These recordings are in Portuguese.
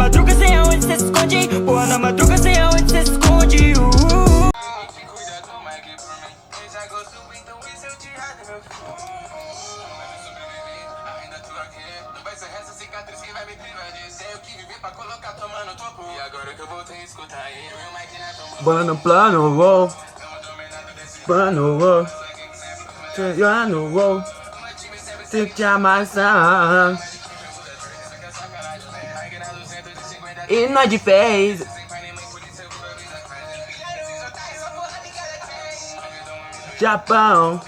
madruga sei aonde cê se esconde. Porra, na madruga sei aonde cê se esconde. Plano, plano, uou. Plano, uou. Chegando, uou. Se te amassar. E nós de fez. Japão.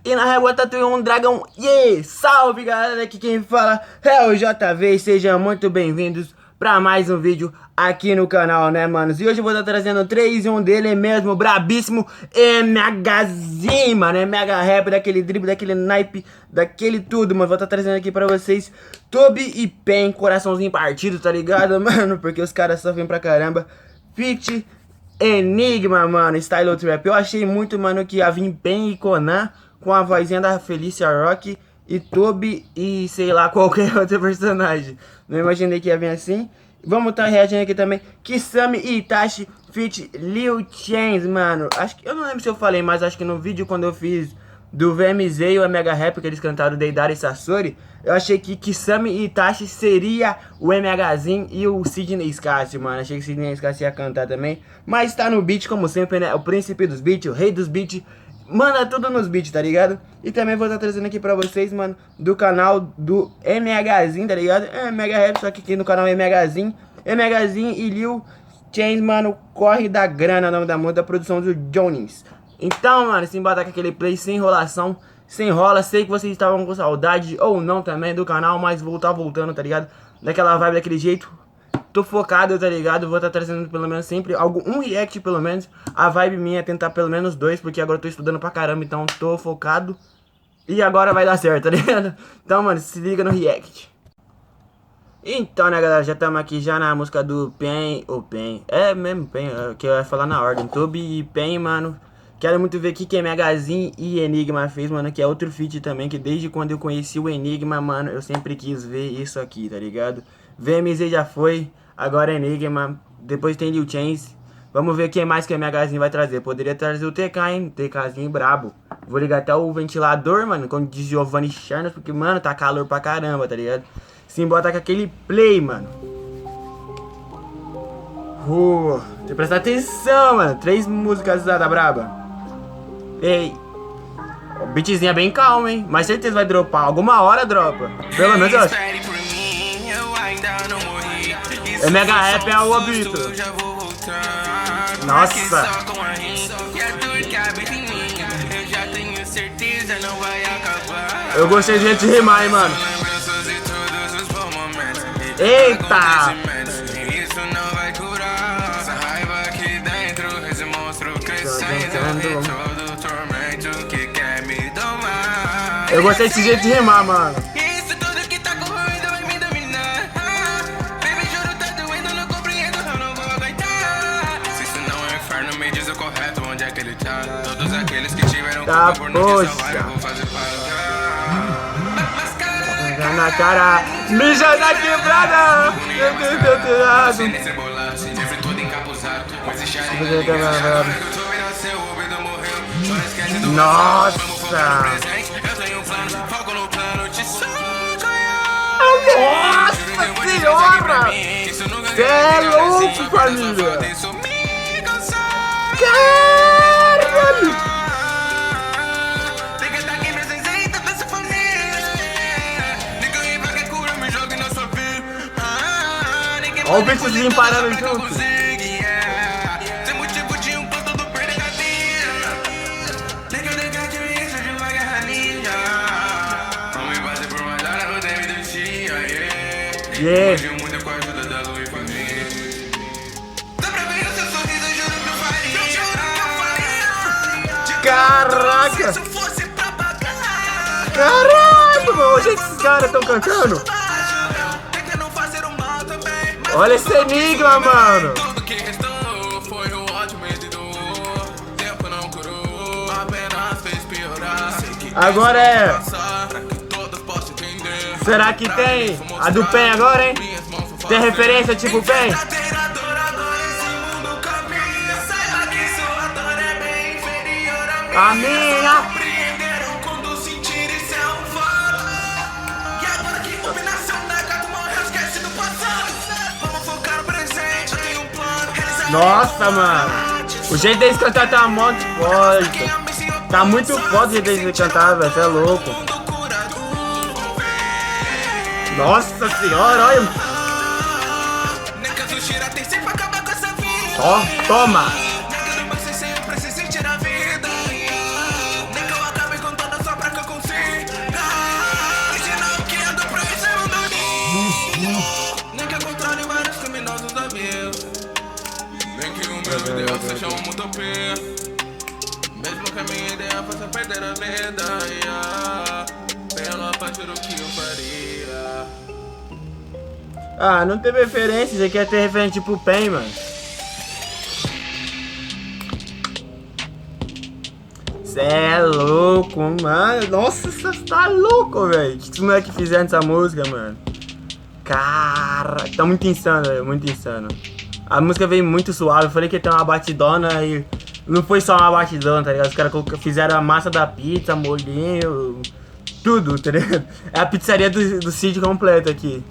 E na revolta tem um dragão. Yeah! Salve galera, aqui quem fala é o JV. Sejam muito bem-vindos pra mais um vídeo aqui no canal, né, manos? E hoje eu vou estar trazendo 3 e um dele mesmo, brabíssimo, MHzinho, mano. MH rap, daquele drible, daquele naipe, daquele tudo, mano. Vou estar trazendo aqui pra vocês Tobi e Pen, coraçãozinho partido, tá ligado, mano? Porque os caras sofrem pra caramba. Fit Enigma, mano, Style Trap. Eu achei muito, mano, que ia vir Pen e Conan com a vozinha da Felicia Rock e Tobi e sei lá qualquer outro personagem. Não imaginei que ia vir assim. Vamos estar reagindo aqui também Kisame e Itachi feat. Lil Chains, mano. Acho que eu não lembro se eu falei, mas acho que no vídeo quando eu fiz do VMZ e o MH Rap, que eles cantaram Deidara e Sasori, eu achei que Kisame e Itachi seria o MHzinho e o Sidney Scassi, mano. Achei que o Sidney Scassi ia cantar também. Mas tá no beat, como sempre, né? O príncipe dos beats, o rei dos beats. Manda tudo nos beats, tá ligado? E também vou estar trazendo aqui pra vocês, mano, do canal do MHzinho, tá ligado? É MH Rap, só que aqui no canal MHzinho. MHzinho e Lil Chains, mano, corre da grana, o nome da música, da produção do Jones. Então, mano, se botar com aquele play sem enrolação, sem enrola. Sei que vocês estavam com saudade ou não também do canal, mas vou estar voltando, tá ligado? Daquela vibe, daquele jeito. Tô focado, tá ligado? Vou estar trazendo pelo menos sempre um react, pelo menos. A vibe minha é tentar pelo menos 2, porque agora eu tô estudando pra caramba, então tô focado. E agora vai dar certo, tá ligado? Então, mano, se liga no react. Então, né, galera, já estamos aqui já na música do Pen, ou Pen, é mesmo Pen, que eu ia falar na ordem, Tobi e Pen, mano. Quero muito ver o que MHzinho e Enigma fez, mano, que é outro feat também, que desde quando eu conheci o Enigma, mano, eu sempre quis ver isso aqui, tá ligado? VMZ já foi, agora Enigma, depois tem Lil Chains. Vamos ver o que mais que MHzinho vai trazer. Poderia trazer o TK, hein, TKzinho brabo. Vou ligar até o ventilador, mano, como diz Giovanni Charnas, porque, mano, tá calor pra caramba, tá ligado? Sim, bota com aquele play, mano. Tem que prestar atenção, mano. 3 músicas da braba. Ei. O beatzinho é bem calmo, hein? Mas certeza vai dropar. Alguma hora dropa. Pelo menos eu acho. MH Rap é o obito. Nossa. Eu gostei de gente rimar, hein, mano. Eita! Eu gostei desse jeito de rimar, mano. Isso tudo que tá correndo vai me dominar. Baby, juro, tá doendo, não compreendo, eu não vou aguentar. Se isso não é inferno, me diz o correto, onde é que ele tá? Todos aqueles que tiveram culpa por não te salvar, eu vou fazer para na cara, mija na quebrada. Sempre todo encapuzado, mas deixa Nossa! Nossa senhora! Cê é louco, família! Caralho! Olha o bichozinho parando junto! Yeah. Caraca! Caralho, mano! O jeito que esses caras estão cantando! Olha esse Enigma, mano! Agora é... Será que tem a do Pen agora, hein? Tem referência tipo Pen? A minha. Nossa, mano. O jeito deles cantar tá muito foda. Tá muito foda o jeito deles cantar, velho. Você é louco. Nossa senhora, olha. Ó, toma. Meu Deus, seja uma utopia. Mesmo que a minha ideia fosse perder a vida, pela parte do que eu faria. Ah, não teve referência, você quer ter referência tipo Pen, mano. Cê é louco, mano. Nossa, você tá louco, velho. O que os moleques fizeram nessa música, mano? Cara, tá muito insano, velho, muito insano. A música veio muito suave, eu falei que ia ter uma batidona e não foi só uma batidona, tá ligado? Os caras fizeram a massa da pizza, molhinho, tudo, tá ligado? É a pizzaria do Cid completo aqui.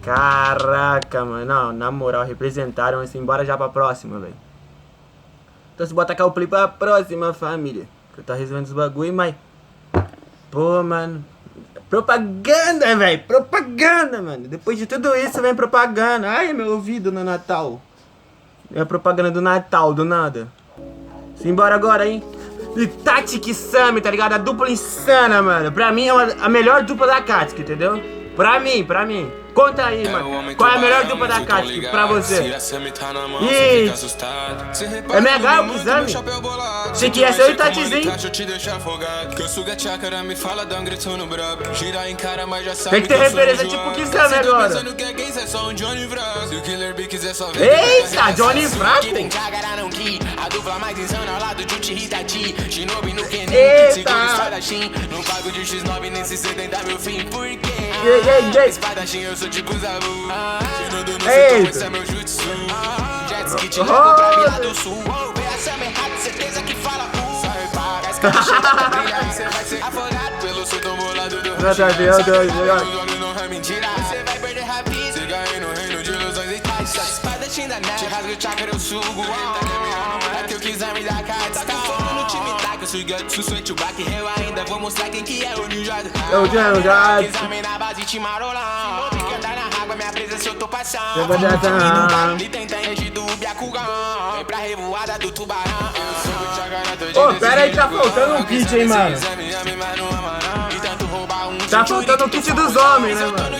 Caraca, mano, não, na moral, representaram assim, bora já pra próxima, velho. Então se bota cá o play pra próxima, família. Que eu tô resolvendo os bagulho, mas... Pô, mano... Propaganda, velho! Propaganda, mano! Depois de tudo isso vem propaganda. Ai, meu ouvido no Natal. É a propaganda do Natal, do nada. Simbora agora, hein? E Tati Sami, tá ligado? A dupla insana, mano. Pra mim é a melhor dupla da Katsuki, entendeu? Pra mim. Conta aí, mano. Qual é a melhor dupla da Katsuki pra você? Ih! É MH o Kisame? Achei que ia ser o Tatizinho. Tem que ter referência tipo Kisame agora. Eita, Johnny Fraco? Eita! Tipo Zabu, Eita! é meu jutsu. Jet ski te leva pra Vila do Sul. Vê a Summer Hat, certeza que fala Só repara, as caras chegam pra brilhar e cê vai ser afogado pelo sul tão bolado do Meu Deus. Não é mentira, cê vai perder rápido. Cê ganha no reino de ilusões e tais. Só espadachim da net, rasga o chakra, eu sugo. É que eu quis me dar carta. Tá fogo no time, tá que eu sou gato, sou o back. Eu ainda vou mostrar quem que é o ninja. Eu quero gato. Exame na base, te marolão. Minha presença eu tô passando. Eu vou dar E tenta encher do Biacugão. Vem pra revoada do tubarão. Ô, pera aí, tá faltando um kit, hein, mano. Tá faltando o kit dos homens, né, mano?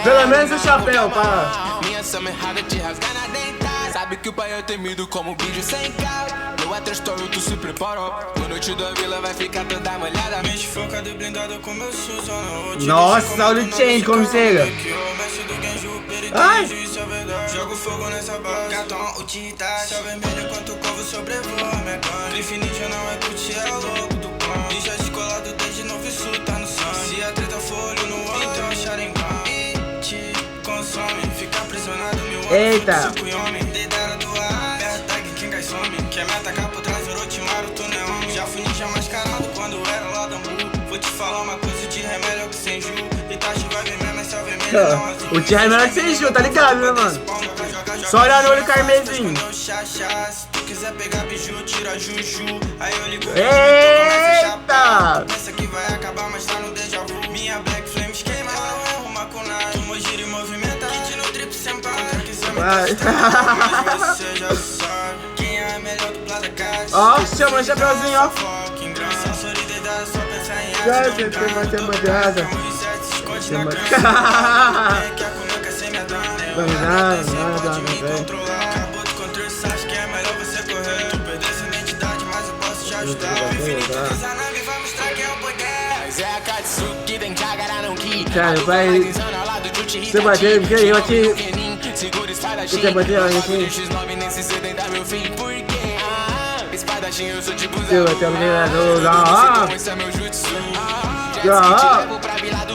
Pelo menos o chapéu, pá. Minha Summer Hat te rasgar na dentada. Sabe que o pai é temido como bicho sem caldo. No outra história tu se preparou. A noite da vila vai ficar toda molhada. Mente focada e blindada como eu sou. Nossa, olha o change como chega. Ai! Jogo fogo nessa base. Cartão, utilidade. Céu vermelho enquanto o povo sobrevoa. Minha gangue. Infinito não é curtir, é o louco do pão. Ninja descolado desde novo, isso tá no sangue. Se a treta for olho no olho, então é xarimbão. E te consome. Fica aprisionado, meu homem. Eita! Dedada do ar. Tag, quem cai some. Quer me atacar por trás, Orochimaru, tu não é homem. Já fui ninja mascarado quando era lá da Blue. Vou te falar uma coisa de remédio que sem ju. Itachi vai ver mesmo, é céu vermelho, não azul. O Thierry é melhor que sem Ju, tá ligado, né, mano? Só olhar no olho carmesim. Se tu quiser pegar biju, tira juju. Aí eu ligo. Eita! Pensa que vai acabar, mas tá no déjà vu. Minha Black Flames queima, ela é uma kunai. Tu gira e movimenta, kit no drip sem par. Você já sabe quem é a melhor dupla da casa. Ó, chama o chapeuzinho, ó. Só solidariedade, só pensar em Já você tem mais tempo de asa. esconde na cama. Que a cunuca sem me Nada, Acabou de controle, cê acha que é melhor você correr. Tu perdeu essa identidade, mas eu posso te ajudar. O infinito dessa nave vai mostrar quem é o poder. Mas é a Katsuki, tem que agarrar não que. Cara, vai. Você bateu, porque eu aqui. Segura espadachim. Você bateu aí, aqui. X9 nesse 70 meu fim, por quê? Espadachim, eu sou tipo Eu bateu a menina do. Esse é meu jutsu. Ah! Pra Vila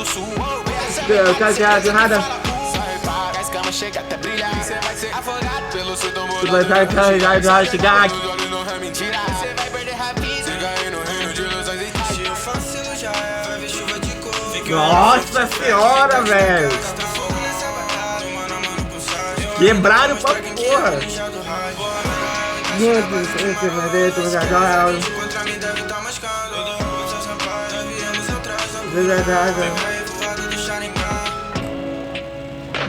Nada. A escama chega até brilhar. Você vai ser afogado pelo seu tombo. Tu vai chegar aqui. Não é mentira. Você vai perder rapidinho. Você cai no reino de ilusões e Se eu vacilo já é, vai vir chuva de cor. Nossa senhora, velho. Tá fogo nessa batalha, mano a mano com sargento. Quebraram pra porra. Ninja do raio. Contra mim deve tá mascando. Você sampaio, viemos atrás. Revoado do Sharingan.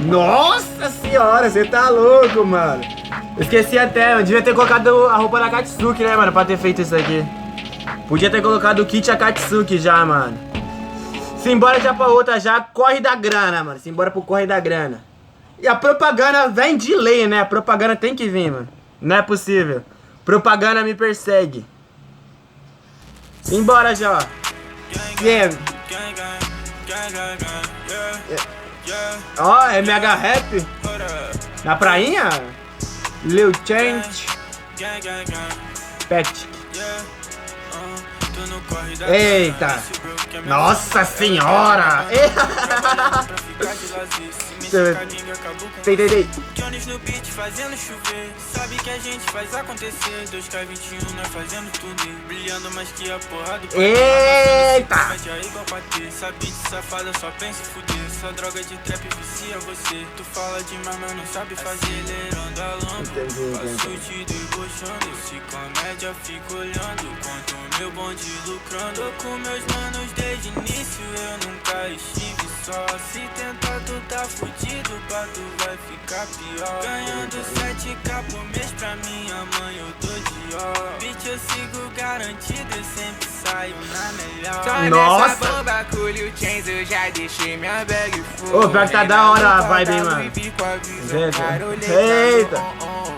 Nossa senhora, você tá louco, mano. Eu esqueci até, eu devia ter colocado a roupa da Katsuki, né, mano, pra ter feito isso aqui. Podia ter colocado o kit Akatsuki já, mano. Simbora já pra outra já, corre da grana, mano. Simbora pro corre da grana. E a propaganda vem de lei, né? A propaganda tem que vir, mano. Não é possível. Propaganda me persegue. Simbora já, ó. Yeah. Ó, MH Rap. Na prainha? Lil Change. Pet. Eita. Nossa senhora. Tem. Jones no beat fazendo chover. Sabe que a gente faz acontecer. 2K21 nós fazendo tudo. Brilhando mais que a porra do Eita. é igual pra ter. Sabe de safada, só pensa em fuder. Só droga de trap vicia você. Tu fala demais, mas não sabe fazer. Acelerando a lambo. Passo te debochando. Se comédia, fico olhando. Enquanto o meu bonde lucrando. Tô com meus manos desde início. Eu nunca estive só. Se tentar, tu tá fudido. Pra tu vai ficar pior. Ganhando 7K por mês pra minha mãe, eu tô de ó. Bitch, eu sigo garantido, eu sempre saio na melhor. Nossa. Só nessa bomba com o Lil Chains eu já deixei minha bag full. Ô, pior que tá da hora a vibe, hein, mano. Eita.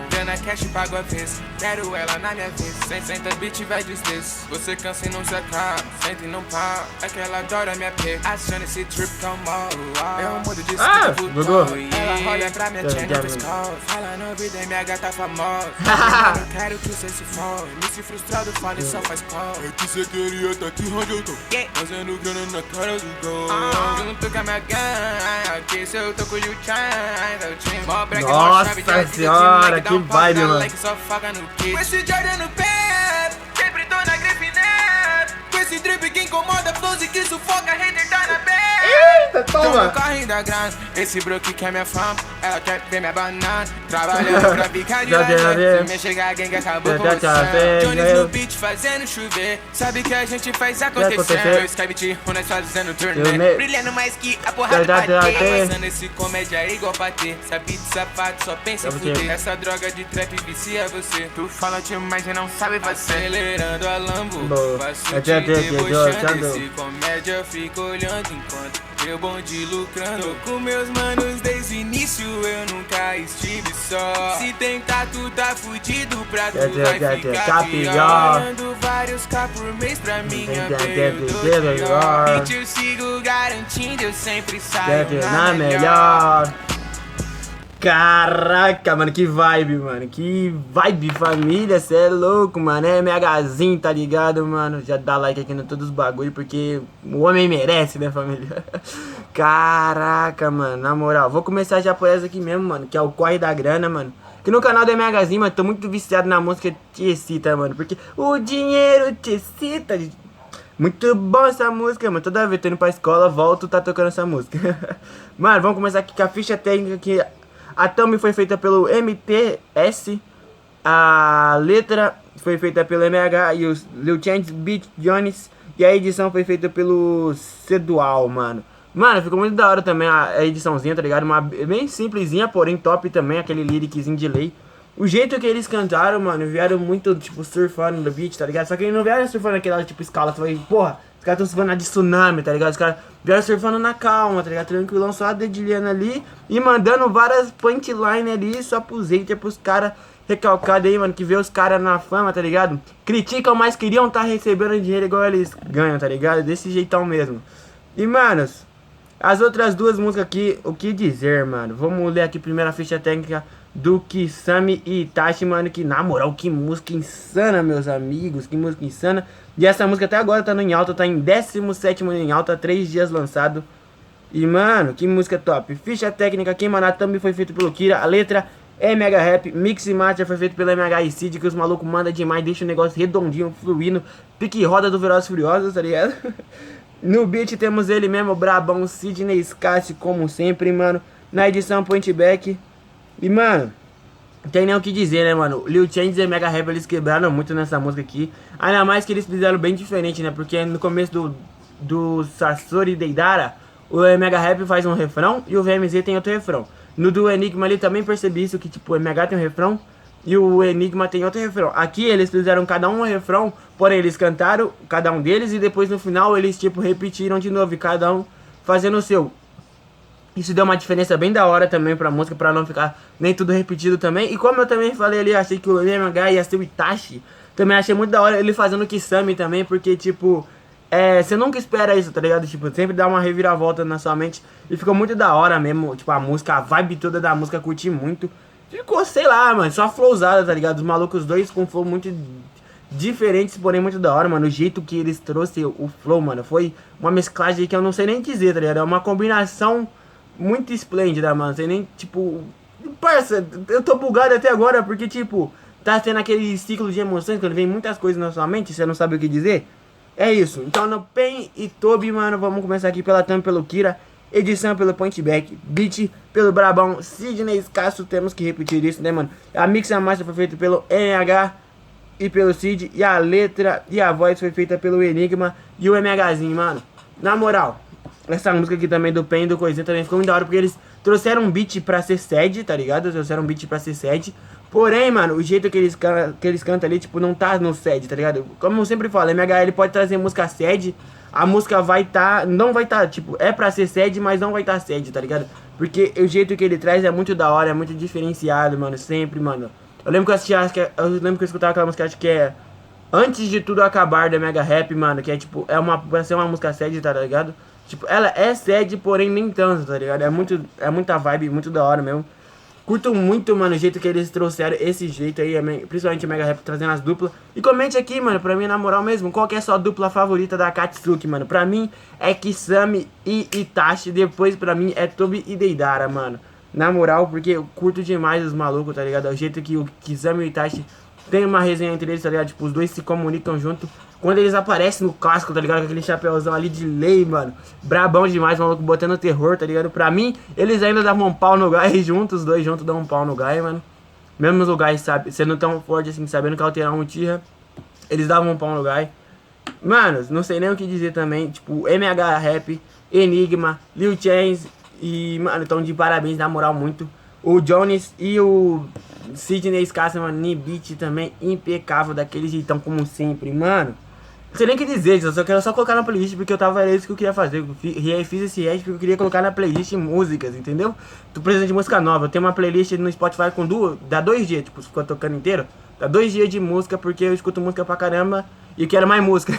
Dana cash pago a vez. Quero ela na minha vez. Senta bitch vai desdesse. Você cansa e não se acaba. Senta e não para. É que ela adora minha P. Aciona esse trip come on. É um mundo de Gugu. Ela olha pra minha chain no pescoço. Fala no vida e minha gata famosa. Eu quero que você se for. Me se frustrado, fala e só faz call. É que você queria tá aqui onde eu tô. Fazendo grana na cara do gol. Junto com a minha gang. Aqui se eu tô com o Lil Chains. Nossa senhora, que vibe, mano. Com esse Jordan no pé, sempre tô na grifinete. Com esse drip que incomoda, flows e que sufoca, hater tá na pé. Eita, toma. Corre da grana, esse broke quer minha fama. Ela quer ver minha banana. Trabalhando pra ficar de lado. Se me chegar a gangue acabou com você. Jones no beat fazendo chover. Sabe que a gente faz acontecer. Skype o nós fazendo turnê. Brilhando mais que a porrada bater. Passando esse comédia igual pra ter. Sabe de safado, só pensa em fuder. Essa droga de trap vicia você. Tu fala demais e não sabe fazer. Acelerando a Lambo. Passo te debochando. Esse comédia fica olhando enquanto meu bonde lucrando. Tô com meus manos desde o início, eu nunca estive só. Se tentar, tu tá fudido, pra tu vai ficar pior. Ganhando vários K por mês pra minha eu tô pior. Bitch, eu sigo garantindo, eu sempre saio na melhor. Caraca, mano, que vibe, mano. Que vibe, família. Cê é louco, mano. É MHzinho, tá ligado, mano? Já dá like aqui no todos os bagulho, porque o homem merece, né, família? Caraca, mano. Na moral, vou começar já por essa aqui mesmo, mano, que é o Corre da Grana, mano. Aqui no canal do MHzinho, mano, tô muito viciado na música Te Excita, mano. Porque o dinheiro te excita. Muito bom essa música, mano. Toda vez que eu tô indo pra escola, volto, tá tocando essa música. Mano, vamos começar aqui com a ficha técnica que... A thumb foi feita pelo MTS, a letra foi feita pelo MH e o Lil Change, Beat Jones, e a edição foi feita pelo Cedual, mano. Mano, ficou muito da hora também a ediçãozinha, tá ligado? Uma bem simplesinha, porém top também, aquele lyriczinho de lei. O jeito que eles cantaram, mano, vieram muito, tipo, surfando no beat, tá ligado? Só que eles não vieram surfando aquela, tipo, escala, tu vai, porra... Os caras estão surfando de tsunami, tá ligado? Os caras vieram surfando na calma, tá ligado? Tranquilão, só dedilhando ali e mandando várias punchline ali só pros haters, pros caras recalcados aí, mano, que vê os caras na fama, tá ligado? Criticam, mas queriam tá recebendo dinheiro igual eles ganham, tá ligado? Desse jeitão mesmo. E, manos, as outras duas músicas aqui, o que dizer, mano? Vamos ler aqui primeiro a ficha técnica do Kisame e Itachi, mano, que na moral, que música insana, meus amigos, que música insana. E essa música até agora tá no em alta, tá em 17º em alta, 3 dias lançado. E, mano, que música top. Ficha técnica, Queima na Thumb foi feito pelo Kira. A letra é Mega Rap. Mix e Master foi feito pelo MH e Cid, que os malucos mandam demais, deixa o negócio redondinho, fluindo. Pique roda do Velozes Furiosos, tá ligado? No beat temos ele mesmo, brabão, Sidney Scassi, como sempre, mano. Na edição, Point Back. E, mano, não tem nem o que dizer, né, mano? Lil Change e Mega Rap, eles quebraram muito nessa música aqui. Ainda mais que eles fizeram bem diferente, né? Porque no começo do Sasori Deidara, o Mega Rap faz um refrão e o VMZ tem outro refrão. No do Enigma ali também percebi isso, que tipo, o MH tem um refrão e o Enigma tem outro refrão. Aqui eles fizeram cada um refrão, porém eles cantaram, cada um deles, e depois no final eles tipo repetiram de novo, e cada um fazendo o seu. Isso deu uma diferença bem da hora também pra música, pra não ficar nem tudo repetido também. E como eu também falei ali, achei que o MH ia ser o Itachi. Também achei muito da hora ele fazendo o Kisame também, porque tipo, você nunca espera isso, tá ligado? Tipo, sempre dá uma reviravolta na sua mente. E ficou muito da hora mesmo, tipo, a música, a vibe toda da música, curti muito. Ficou, sei lá, mano, só flowzada, tá ligado? Os malucos dois com flow muito diferentes, porém muito da hora, mano. O jeito que eles trouxeram o flow, mano, foi uma mesclagem que eu não sei nem dizer, tá ligado? É uma combinação muito esplêndida, mano. Sei nem, tipo... Parça, eu tô bugado até agora porque, tipo, tá tendo aquele ciclo de emoções quando vem muitas coisas na sua mente, você não sabe o que dizer. É isso. Então, no Pen e Toby, mano, vamos começar aqui pela thumb, pelo Kira. Edição pelo Point Back. Beat pelo Brabão. Sidney Escasso, temos que repetir isso, né, mano? A Mix and Master foi feita pelo NH e pelo Cid. E a letra e a voz foi feita pelo Enigma e o MHzinho, mano. Na moral, essa música aqui também do Pen e do Coisinha também ficou muito da hora, porque eles trouxeram um beat pra ser sede, tá ligado? Trouxeram um beat pra ser sede. Porém, mano, o jeito que eles cantam ali, tipo, não tá no sede, tá ligado? Como eu sempre falo, MH, ele pode trazer música sede, a música vai tá, não vai tá, tipo, é pra ser sede, mas não vai tá sede, tá ligado? Porque o jeito que ele traz é muito da hora, é muito diferenciado, mano, sempre, mano. Eu lembro que eu assistia, eu lembro que eu escutava aquela música, acho que é Antes de Tudo Acabar, da Mega Rap, mano, que é, tipo, pra ser uma música sede, tá ligado? Tipo, ela é sede, porém nem tanto, tá ligado? É muita vibe, muito da hora mesmo. Curto muito, mano, o jeito que eles trouxeram esse jeito aí, principalmente o Mega Rap trazendo as duplas. E comente aqui, mano, pra mim, na moral mesmo, qual que é a sua dupla favorita da Akatsuki, mano. Pra mim é Kisame e Itachi, depois pra mim é Toby e Deidara, mano. Na moral, porque eu curto demais os malucos, tá ligado? O jeito que o Kisame e o Itachi tem uma resenha entre eles, tá ligado? Tipo, os dois se comunicam junto. Quando eles aparecem no clássico, tá ligado? Com aquele chapéuzão ali de lei, mano. Brabão demais, maluco, botando terror, tá ligado? Pra mim, eles ainda davam um pau no Gai juntos, os dois juntos dão um pau no Gai, mano. Mesmo o Gai, sabe, sendo tão forte assim, sabendo que alterar um Uchiha, eles davam um pau no Gai. Mano, não sei nem o que dizer também. Tipo, MH Rap, Enigma, Lil Chains e, mano, tão de parabéns, na moral, muito. O Jones e o Sidney Scassi, mano, Beat também impecável, daquele jeitão como sempre, mano. Não sei nem o que dizer, eu só quero colocar na playlist porque era isso que eu queria fazer. Eu fiz esse react porque eu queria colocar na playlist músicas, entendeu? Tô precisando de música nova. Eu tenho uma playlist no Spotify com dá 2 dias, tipo, ficou tocando inteiro. Dá 2 dias de música porque eu escuto música pra caramba e eu quero mais música.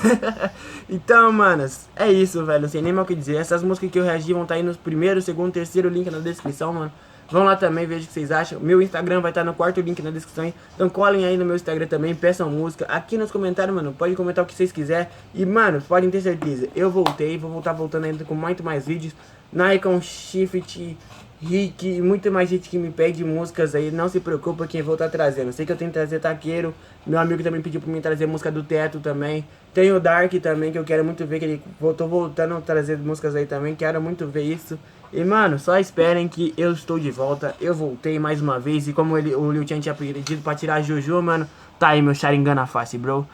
Então, manos, é isso, velho. Não sei nem mais o que dizer. Essas músicas que eu reagi vão estar aí nos primeiro, segundo, terceiro link na descrição, mano. Vão lá também, veja o que vocês acham. Meu Instagram vai estar no 4º link na descrição. Então colhem aí no meu Instagram também, peçam música. Aqui nos comentários, mano, pode comentar o que vocês quiserem. E, mano, podem ter certeza, eu voltei, vou voltar voltando ainda com muito mais vídeos. Nikon, Shift, Rick, muito mais gente que me pede músicas aí. Não se preocupa que eu vou estar trazendo. Sei que eu tenho que trazer Taqueiro. Meu amigo também pediu pra mim trazer música do Teto também. Tem o Dark também, que eu quero muito ver, que ele tô voltando a trazer músicas aí também. Quero muito ver isso. E, mano, só esperem que eu estou de volta. Eu voltei mais uma vez. E como o Liu Chan tinha pedido pra tirar a Jojo, mano, tá aí meu Sharingan na face, bro.